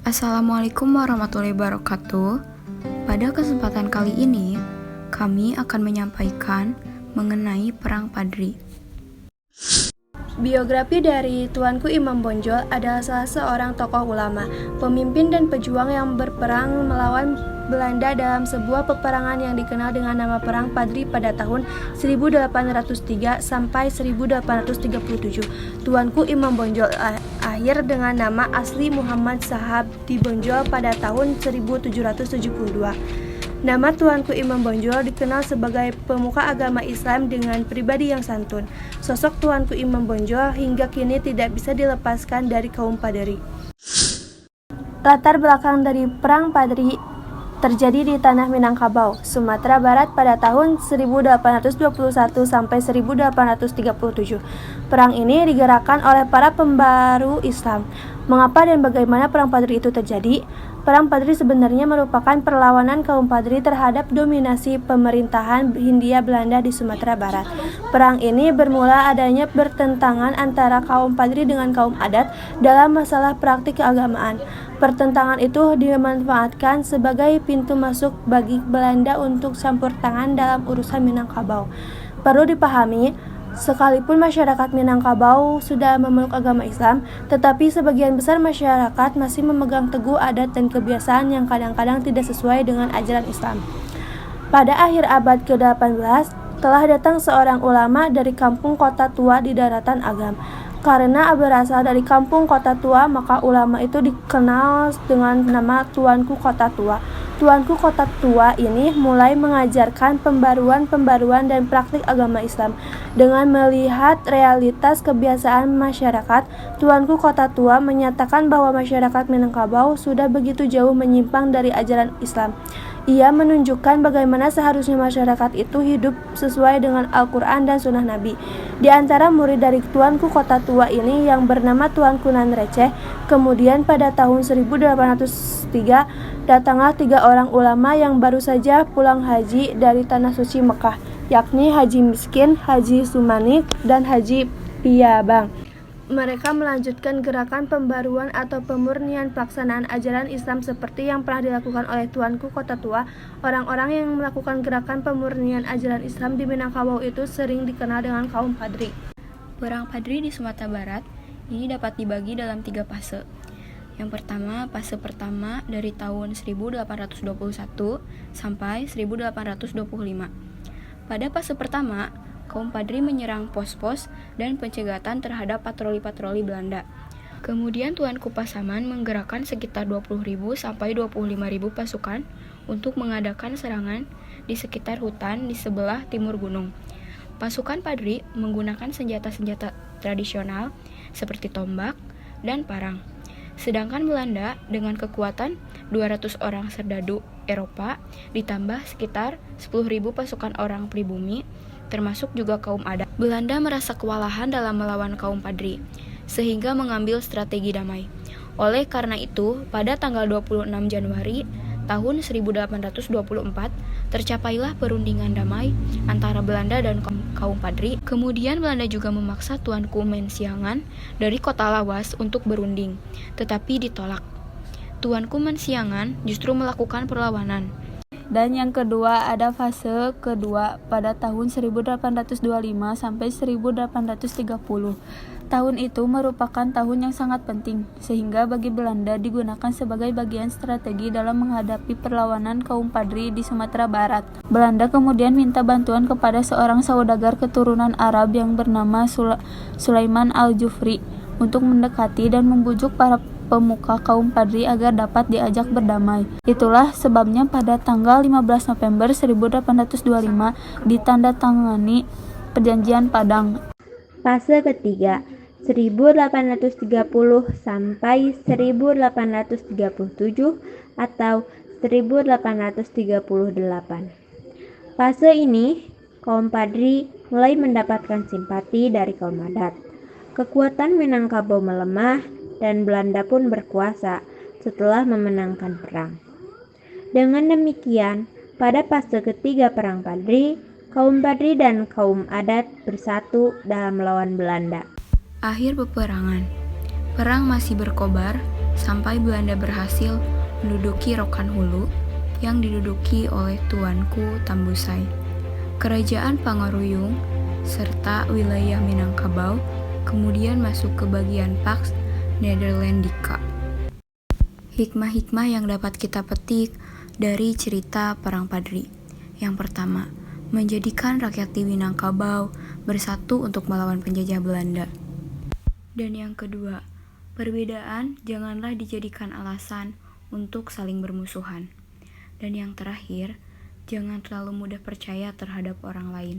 Assalamualaikum warahmatullahi wabarakatuh. Pada kesempatan kali ini, kami akan menyampaikan mengenai Perang Padri. Biografi dari Tuanku Imam Bonjol adalah salah seorang tokoh ulama, pemimpin dan pejuang yang berperang melawan Belanda dalam sebuah peperangan yang dikenal dengan nama Perang Padri pada tahun 1803 sampai 1837. Tuanku Imam Bonjol akhir dengan nama asli Muhammad Sahab di Bonjol pada tahun 1772. Nama Tuanku Imam Bonjol dikenal sebagai pemuka agama Islam dengan pribadi yang santun. Sosok Tuanku Imam Bonjol hingga kini tidak bisa dilepaskan dari kaum Padri. Latar belakang dari Perang Padri terjadi di tanah Minangkabau, Sumatera Barat pada tahun 1821 sampai 1837. Perang ini digerakkan oleh para pembaru Islam. Mengapa dan bagaimana Perang Padri itu terjadi? Perang Padri sebenarnya merupakan perlawanan kaum Padri terhadap dominasi pemerintahan Hindia Belanda di Sumatera Barat. Perang ini bermula adanya pertentangan antara kaum Padri dengan kaum adat dalam masalah praktik keagamaan. Pertentangan itu dimanfaatkan sebagai pintu masuk bagi Belanda untuk campur tangan dalam urusan Minangkabau. Perlu dipahami, sekalipun masyarakat Minangkabau sudah memeluk agama Islam, tetapi sebagian besar masyarakat masih memegang teguh adat dan kebiasaan yang kadang-kadang tidak sesuai dengan ajaran Islam. Pada akhir abad ke-18, telah datang seorang ulama dari kampung Kota Tua di daratan Agam. Karena berasal dari kampung Kota Tua, maka ulama itu dikenal dengan nama Tuanku Kota Tua. Tuanku Kota Tua ini mulai mengajarkan pembaruan dan praktik agama Islam. Dengan melihat realitas kebiasaan masyarakat, Tuanku Kota Tua menyatakan bahwa masyarakat Minangkabau sudah begitu jauh menyimpang dari ajaran Islam. Ia menunjukkan bagaimana seharusnya masyarakat itu hidup sesuai dengan Al-Quran dan Sunnah Nabi. Di antara murid dari Tuanku Kota Tua ini yang bernama Tuanku Nan Receh, kemudian pada tahun 1803 datanglah 3 orang ulama yang baru saja pulang haji dari Tanah Suci Mekah, yakni Haji Miskin, Haji Sumanik, dan Haji Piabang. Mereka melanjutkan gerakan pembaruan atau pemurnian pelaksanaan ajaran Islam seperti yang pernah dilakukan oleh Tuanku Kota Tua. Orang-orang yang melakukan gerakan pemurnian ajaran Islam di Minangkabau itu sering dikenal dengan kaum Padri. Perang Padri di Sumatera Barat ini dapat dibagi dalam 3 fase. Yang pertama, fase pertama dari tahun 1821 sampai 1825. Pada fase pertama, kaum Padri menyerang pos-pos dan pencegatan terhadap patroli-patroli Belanda. Kemudian Tuanku Pasaman menggerakkan sekitar 20.000 sampai 25.000 pasukan untuk mengadakan serangan di sekitar hutan di sebelah timur gunung. Pasukan Padri menggunakan senjata-senjata tradisional seperti tombak dan parang. Sedangkan Belanda dengan kekuatan 200 orang serdadu Eropa ditambah sekitar 10.000 pasukan orang pribumi termasuk juga kaum adat. Belanda merasa kewalahan dalam melawan kaum Padri, sehingga mengambil strategi damai. Oleh karena itu, pada tanggal 26 Januari tahun 1824, tercapailah perundingan damai antara Belanda dan kaum Padri. Kemudian Belanda juga memaksa Tuanku Mensiangan dari kota Lawas untuk berunding, tetapi ditolak. Tuanku Mensiangan justru melakukan perlawanan. Dan yang kedua ada fase kedua pada tahun 1825 sampai 1830. Tahun itu merupakan tahun yang sangat penting, sehingga bagi Belanda digunakan sebagai bagian strategi dalam menghadapi perlawanan kaum Padri di Sumatera Barat. Belanda kemudian minta bantuan kepada seorang saudagar keturunan Arab yang bernama Sulaiman Al-Jufri untuk mendekati dan membujuk para pemuka kaum Padri agar dapat diajak berdamai. Itulah sebabnya pada tanggal 15 November 1825 ditandatangani Perjanjian Padang. Fase ketiga 1830 sampai 1837 atau 1838. Fase ini kaum Padri mulai mendapatkan simpati dari kaum adat. Kekuatan Minangkabau melemah dan Belanda pun berkuasa setelah memenangkan perang. Dengan demikian, pada fase ketiga Perang Padri, kaum Padri dan kaum adat bersatu dalam melawan Belanda. Akhir peperangan. Perang masih berkobar sampai Belanda berhasil menduduki Rokan Hulu yang diduduki oleh Tuanku Tambusai, Kerajaan Pangaruyung, serta wilayah Minangkabau, kemudian masuk ke bagian Pax Nederlandica. Hikmah-hikmah yang dapat kita petik dari cerita Perang Padri. Yang pertama, menjadikan rakyat di Minangkabau bersatu untuk melawan penjajah Belanda. Dan yang kedua, perbedaan janganlah dijadikan alasan untuk saling bermusuhan. Dan yang terakhir, jangan terlalu mudah percaya terhadap orang lain.